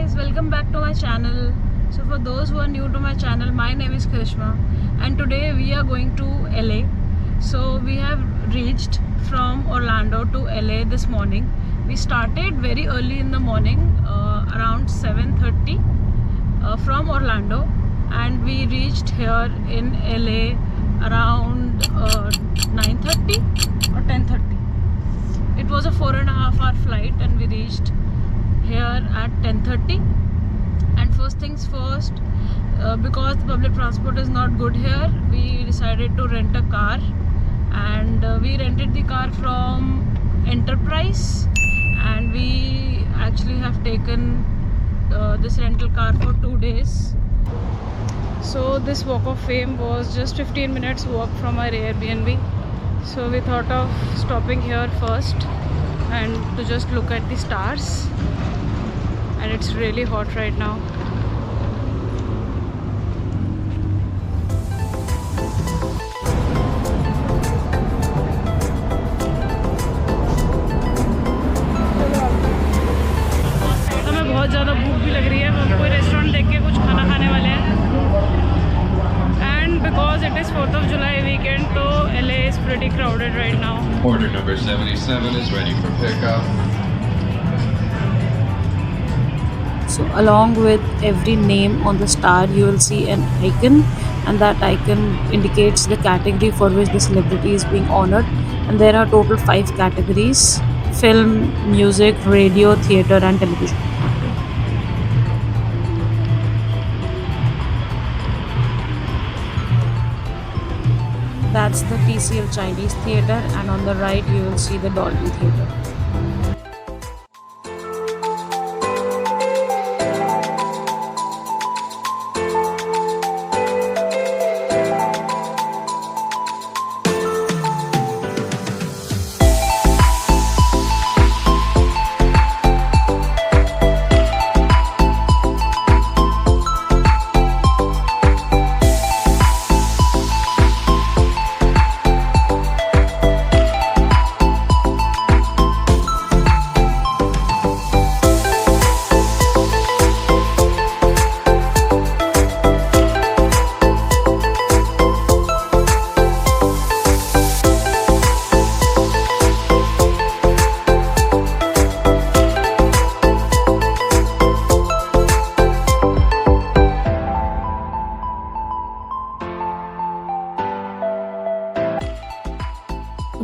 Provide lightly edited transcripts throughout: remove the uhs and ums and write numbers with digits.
guys, welcome back to my channel. So for those who are new to my channel, my name is Karishma and today we are going to LA. So we have reached from Orlando to LA this morning. We started very early in the morning, around 7:30 from Orlando, and we reached here in LA around 9:30 or 10:30. It was a 4.5 hour flight and we reached here at 10:30. And first things first, because the public transport is not good here, we decided to rent a car, and we rented the car from Enterprise, and we actually have taken this rental car for 2 days. So this walk of fame was just 15 minutes walk from our Airbnb, so we thought of stopping here first and to just look at the stars. And it's really hot right now. हमें बहुत ज़्यादा भूख भी लग रही है, हम कोई रेस्टोरेंट देख के कुछ खाना खाने वाले हैं. And because it is 4th of July weekend, so LA is pretty crowded right now. Order number 77 is ready for pickup. So along with every name on the star, you will see an icon, and that icon indicates the category for which the celebrity is being honored. And there are total 5 categories: film, music, radio, theatre and television. That's the TCL Chinese Theatre, and on the right you will see the Dolby Theatre.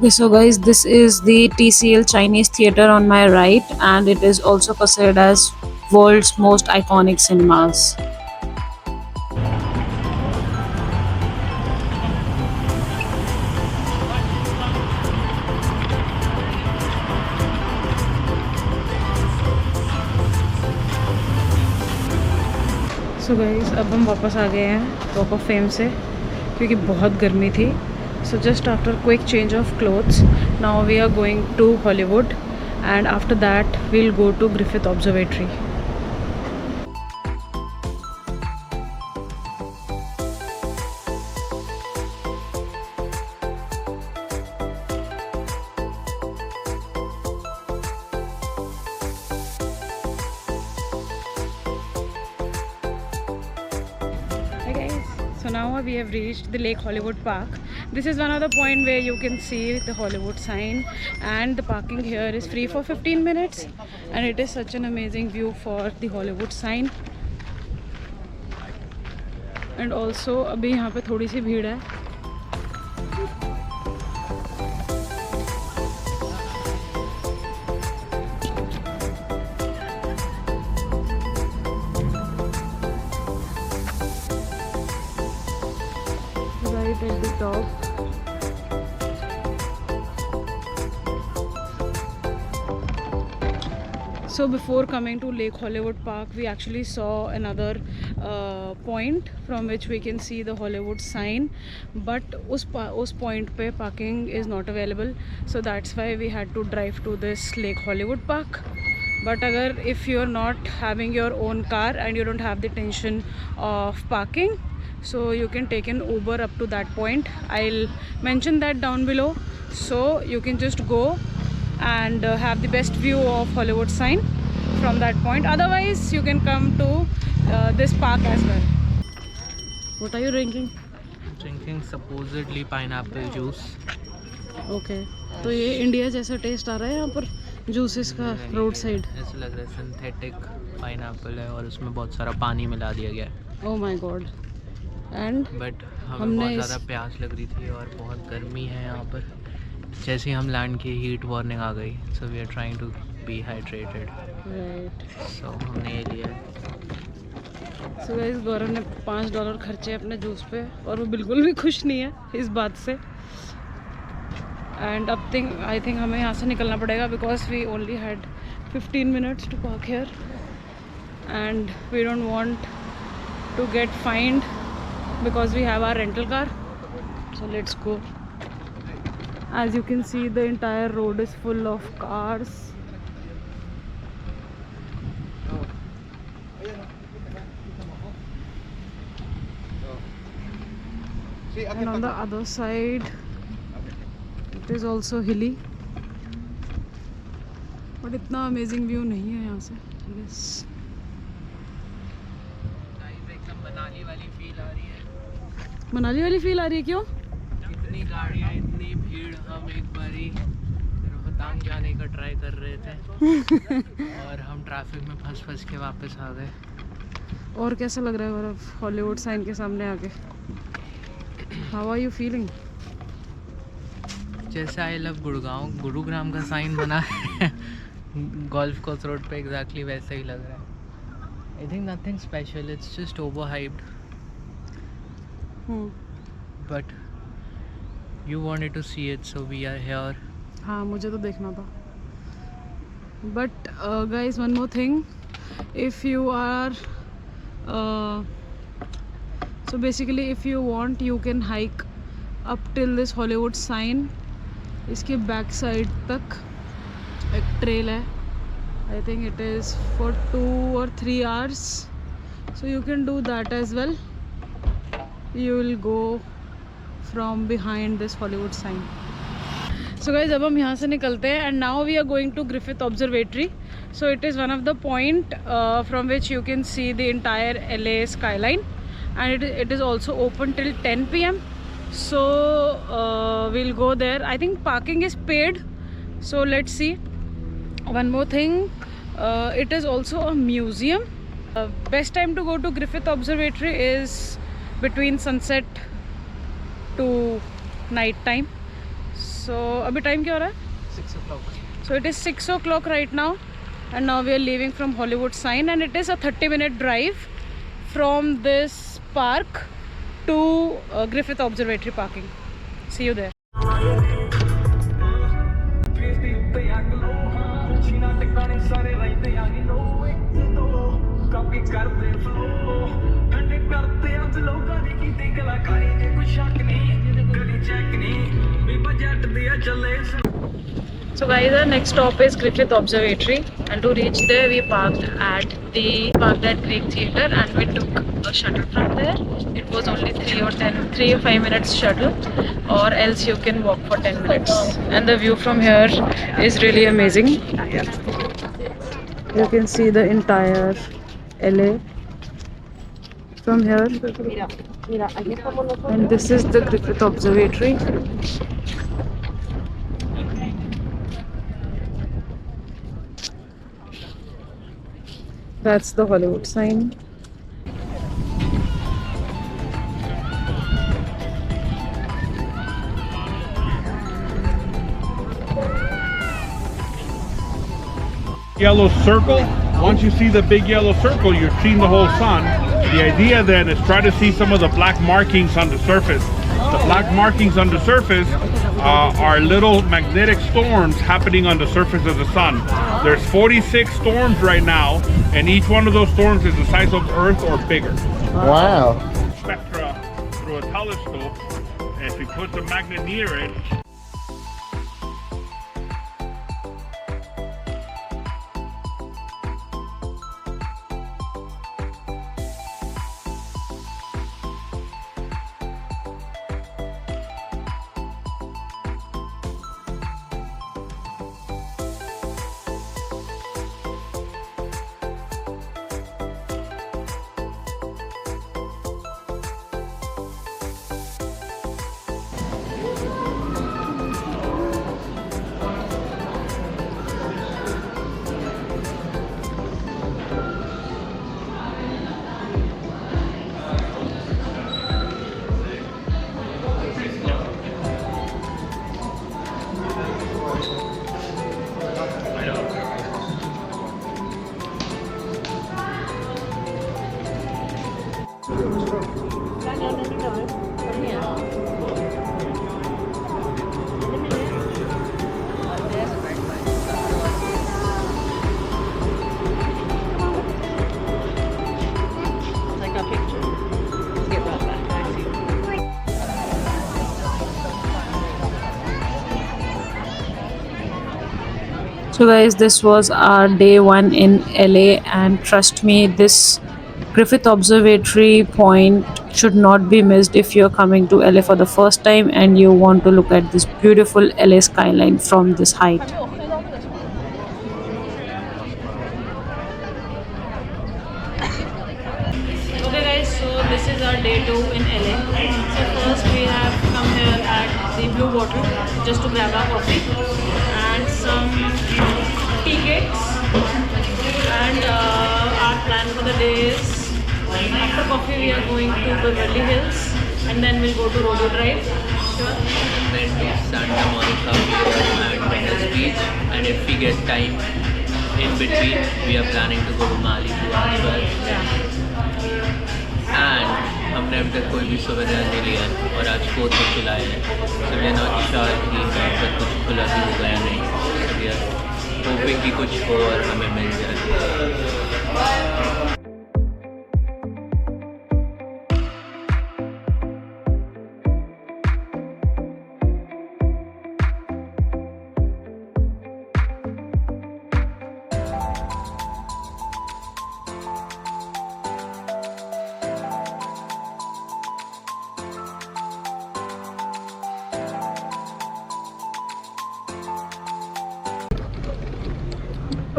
Okay, so guys, this is the TCL Chinese Theatre on my right, and it is also considered as world's most iconic cinemas. So guys, अब हम वापस आ गए हैं walk of fame से, क्योंकि बहुत गर्मी थी. So just after quick change of clothes, now we are going to Hollywood, and after that we'll go to Griffith Observatory. Hi guys, so now we have reached the Lake Hollywood Park. This is one of the point where you can see the Hollywood sign, and the parking here is free for 15 minutes, and it is such an amazing view for the Hollywood sign. And also अभी यहाँ पे थोड़ी सी भीड़ है. Right at the top. So before coming to Lake Hollywood Park, we actually saw another point from which we can see the Hollywood sign, but us point पे parking is not available, so that's why we had to drive to this Lake Hollywood Park. But if you're not having your own car and you don't have the tension of parking, so you can take an Uber up to that point. I'll mention that down below, so you can just go and have the best view of Hollywood sign from that point. Otherwise, you can come to this park as well. What are you drinking? Drinking supposedly pineapple juice. Okay. तो ये India जैसा test आ रहा है यहाँ पर juices का road side. ऐसा लग रहा है सिंथेटिक पाइनएप्पल है और उसमें बहुत सारा पानी मिला दिया गया है. Oh my God. And but हमें हमने बहुत इस- ज़्यादा प्यास लग रही थी और बहुत गर्मी है यहाँ पर. जैसे ही हम लैंड की हीट वार्निंग आ गई. So we are trying to be hydrated. Right. So हमने ये लिया है. सो गाइस गौरव ने $5 खर्चे अपने जूस पे और वो बिल्कुल भी खुश नहीं है इस बात से. एंड अब आई थिंक हमें यहाँ से निकलना पड़ेगा because we only had 15 minutes to park here and we don't want to get fined because we have our rental car. So let's go. As you can see, the entire road is full of cars. And on the other side, it is also hilly. But इतना amazing view नहीं है यहाँ से. Yes. एकदम मनाली वाली feel आ रही है. मनाली वाली फील आ रही है क्यों? इतनी गाड़ियाँ, इतनी भीड़. हम एक बारी रोहतांग जाने का ट्राई कर रहे थे और हम ट्रैफिक में फंस के वापस आ गए. और कैसा लग रहा है गौरव हॉलीवुड साइन के सामने आके? How are you feeling? जैसे आई लव गुड़गांव गुरुग्राम का साइन बना है गोल्फ कोर्स रोड पे, एग्जैक्टली वैसा ही लग रहा है. I think nothing special, it's just overhyped. But you wanted to see it so we are here. हाँ मुझे तो देखना था. But guys one more thing, if you are so basically if you want you can hike up till this Hollywood sign. इसके back side तक एक trail है. I think it is for 2 or 3 hours, so you can do that as well. You will go from behind this Hollywood sign. So guys अब हम यहाँ से निकलते हैं and now we are going to Griffith Observatory. So it is one of the point from which you can see the entire LA skyline. And it is also open till 10 PM. So we'll go there. I think parking is paid, so let's see. One more thing, it is also a museum. Best time to go to Griffith Observatory is between sunset to night time. So abhi time kya ho raha hai? 6 o'clock. So it is 6 o'clock right now and now we are leaving from Hollywood sign and it is a 30-minute drive from this park to Griffith Observatory parking. See you there. So guys, our next stop is Griffith Observatory and to reach there we parked at Greek Theatre and we took a shuttle from there. It was only 3 or 5 minutes shuttle, or else you can walk for 10 minutes. And the view from here is really amazing. You can see the entire LA from here. And this is the Griffith Observatory. That's the Hollywood sign. Yellow circle. Once you see the big yellow circle, you're seeing the whole sun. The idea then is try to see some of the black markings on the surface. The black markings on the surface are little magnetic storms happening on the surface of the sun. There's 46 storms right now, and each one of those storms is the size of Earth or bigger. Wow. Spectra through a telescope, and if you put the magnet near it, So, guys, this was our day one in LA, and trust me, this Griffith Observatory point should not be missed if you're coming to LA for the first time and you want to look at this beautiful LA skyline from this height. Okay guys, so this is our day 2 in LA. So first we have come here at the Blue Bottle just to grab our coffee and some tea cakes. And our plan for the day is after coffee we are going to Beverly Hills and then we'll go to Rodeo Drive. Sure. Then to Santa Monica Pier and Venice Beach, and if we get time in between, we are planning to go to Malibu as well. And हमने अभी तक कोई भी सुविधा नहीं लिया है और आज 4th of July है, so we are not sure कि यहाँ पर कुछ खुला भी होगा या नहीं. So we are hoping कि कुछ हो और हमें मिल जाए.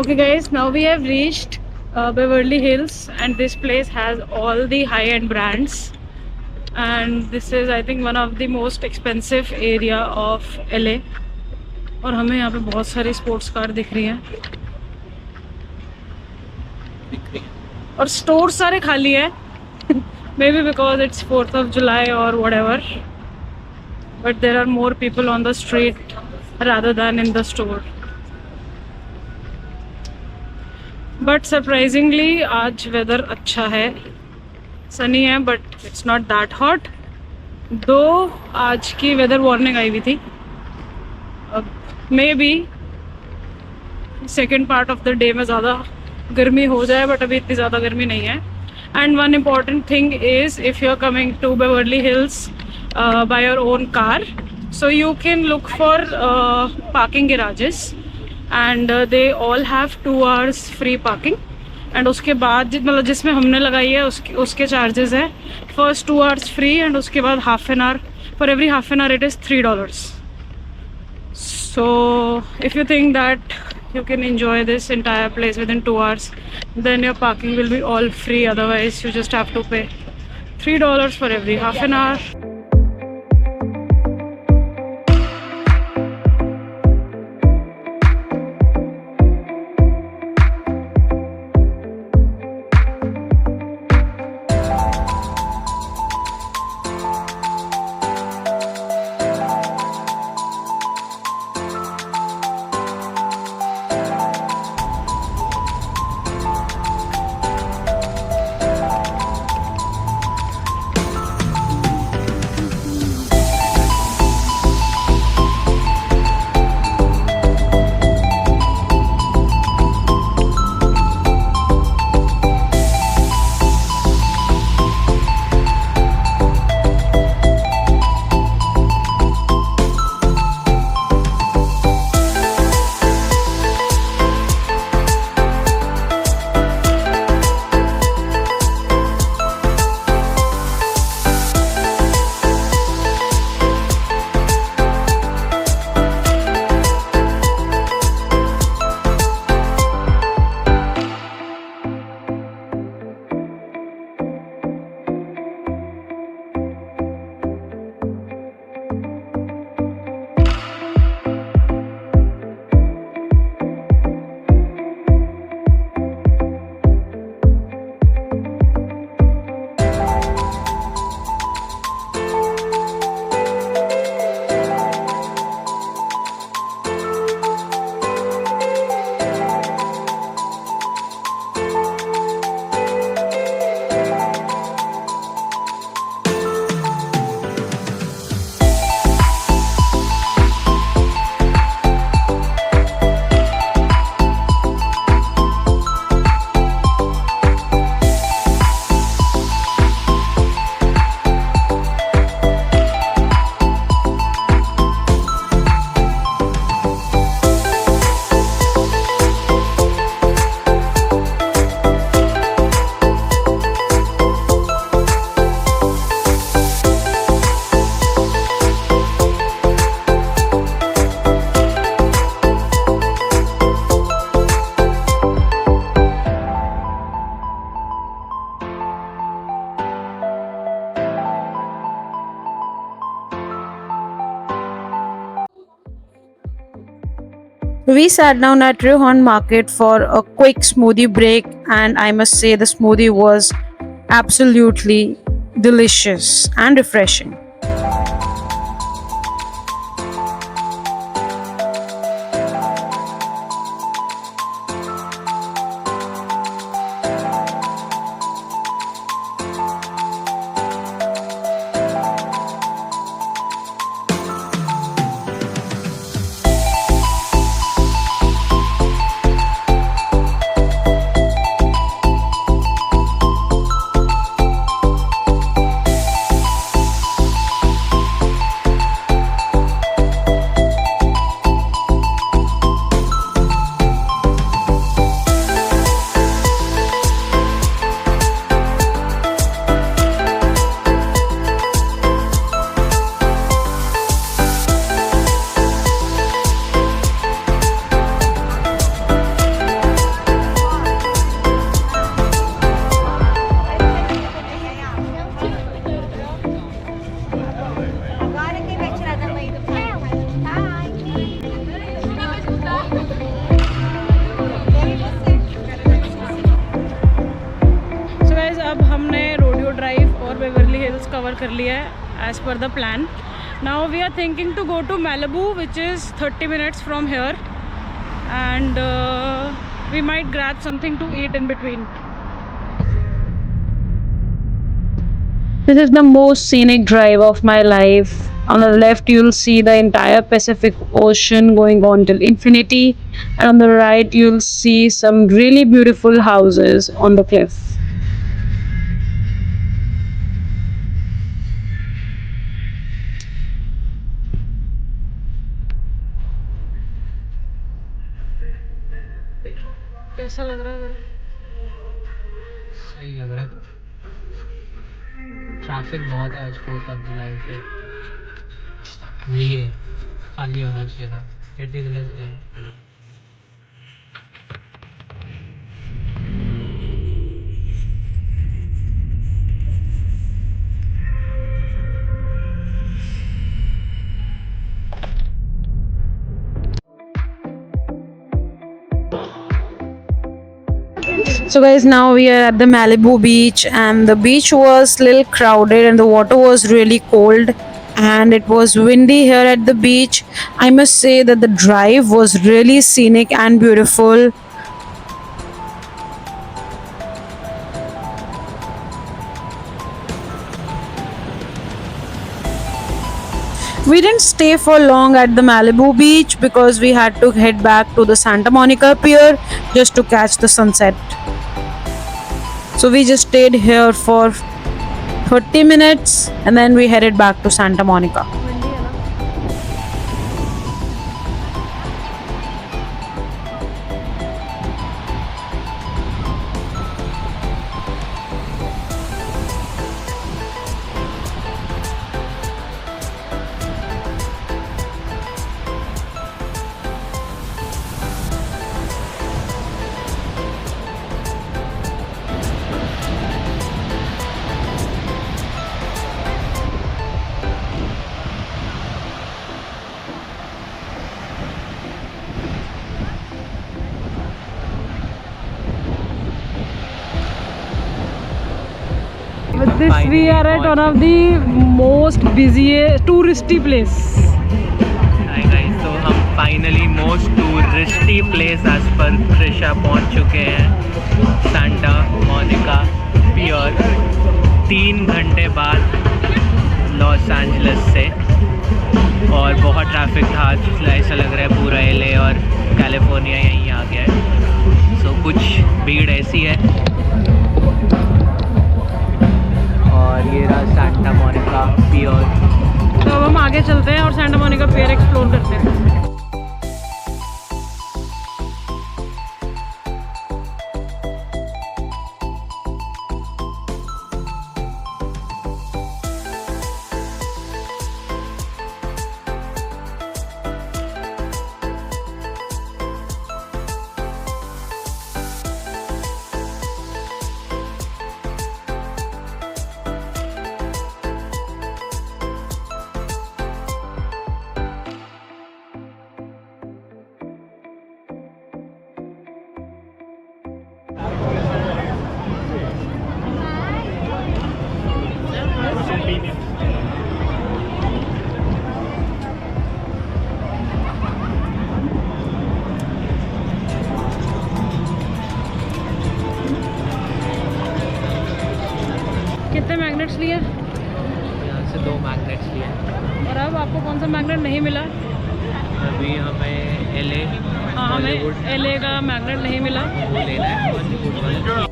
Okay guys, now we have reached Beverly Hills and this place has all the high-end brands and this is I think one of the most expensive area of LA और हमें यहाँ पे बहुत सारी स्पोर्ट्स कार दिख रही हैं और स्टोर सारे खाली हैं may be because it's 4th of July or whatever, but there are more people on the street rather than in the store. But surprisingly आज वेदर अच्छा है, सनी है but it's not that hot. दो आज की वेदर वार्निंग आई हुई थी, अब may be second part of the day में ज़्यादा गर्मी हो जाए बट अभी इतनी ज़्यादा गर्मी नहीं है. And one important thing is if you are coming to Beverly Hills by your own car, so you can look for parking garages and they all have 2 hours free parking. And उसके बाद मतलब जिसमें हमने लगाई है उसके charges है first 2 hours free and उसके बाद half an hour, for every half an hour it is $3. So if you think that you can enjoy this entire place within 2 hours, then your parking will be all free. Otherwise you just have to pay $3 for every half an hour. We sat down at Rihon Market for a quick smoothie break, and I must say the smoothie was absolutely delicious and refreshing. So guys, अब हमने rodeo drive और Beverly hills cover कर लिया है as per the plan. Now we are thinking to go to Malibu, which is 30 minutes from here, and we might grab something to eat in between. This is the most scenic drive of my life. On the left, you'll see the entire Pacific Ocean going on till infinity, and on the right, you'll see some really beautiful houses on the cliff. कैसा लग रहा है? सही लग रहा है। Traffic बहुत है आज फोर्थ जुलाई से। ये खाली होना चाहिए था। रिडिकुलस है। So guys, now we are at the Malibu beach, and the beach was little crowded and the water was really cold and it was windy here at the beach. I must say that the drive was really scenic and beautiful. We didn't stay for long at the Malibu beach because we had to head back to the Santa Monica Pier just to catch the sunset. So we just stayed here for 30 minutes and then we headed back to Santa Monica. With this, we are at one of the most busiest touristy place. Hi guys, तो हम finally most touristy place as per Trisha पहुंच चुके हैं, Santa Monica पियर। 3 घंटे बाद Los Angeles से, और बहुत ट्रैफिक था। ऐसा लग रहा है पूरा एलए और कैलिफोर्निया यहीं आ गया है। सो कुछ भीड़ ऐसी है। और ये रहा सांता मोनिका पियर। तो अब हम आगे चलते हैं और सैंटा मोनिका पियर एक्सप्लोर करते हैं। कितने मैग्नेट्स लिए? यहाँ से 2 मैग्नेट्स लिए हैं। और अब आपको कौन सा मैग्नेट नहीं मिला? अभी हमें LA हाँ, हमें बॉलीवुड LA का मैग्नेट नहीं मिला। वो लेना है बॉलीवुड वाला।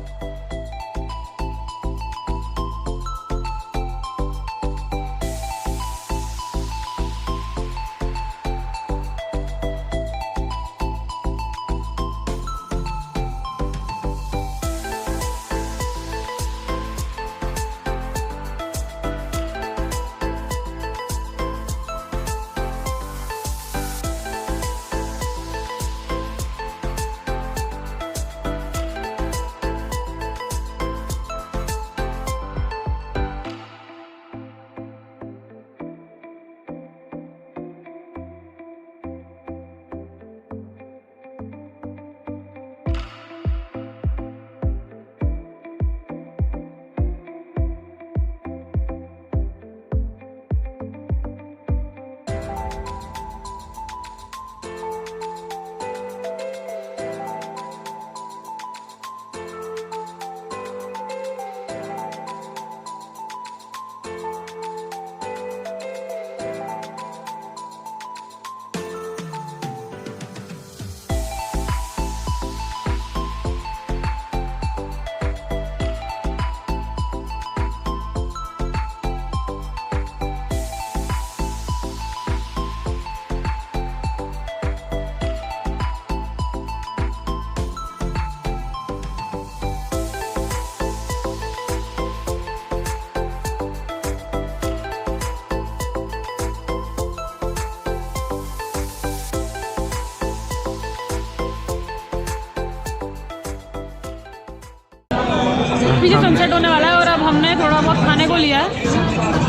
पीछे सनसेट होने वाला है और अब हमने थोड़ा बहुत खाने को लिया है।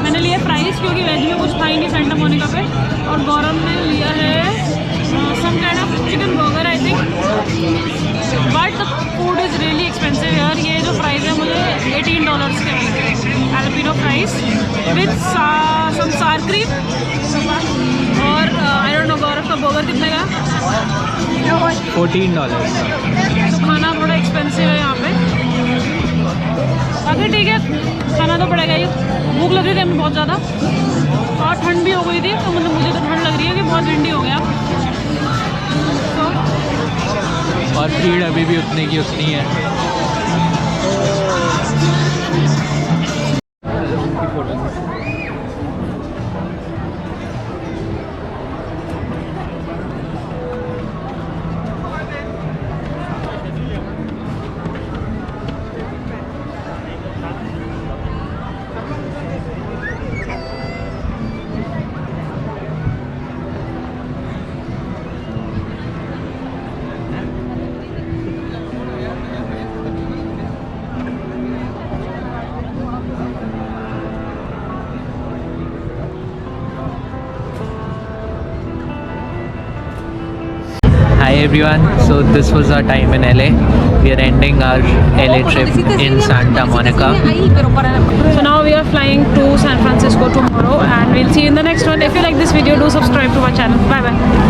मैंने लिया फ्राइज़ क्योंकि वेज में कुछ था ही नहीं सेंटा मोनिका पे, और गौरव ने लिया है some kind of chicken burger I think, but the food is really expensive यार। ये जो प्राइस है मुझे $18 के मिले, एल्पिनो फ्राइज विथ सम सार क्रीम, और आई डोंट नो गौरव का बर्गर कितने का? $14। तो खाना थोड़ा एक्सपेंसिव है यहाँ पे, बाकी ठीक है, खाना तो पड़ेगा ही। भूख लग रही थी हमें बहुत ज़्यादा, और ठंड भी हो गई थी, तो मतलब मुझे तो ठंड लग रही है कि बहुत विंडी हो गया। तो और भीड़ अभी भी उतनी की उतनी है। Hi everyone, so this was our time in LA. We are ending our LA trip in Santa Monica. So now we are flying to San Francisco tomorrow, and we'll see you in the next one. If you like this video, do subscribe to my channel. Bye bye.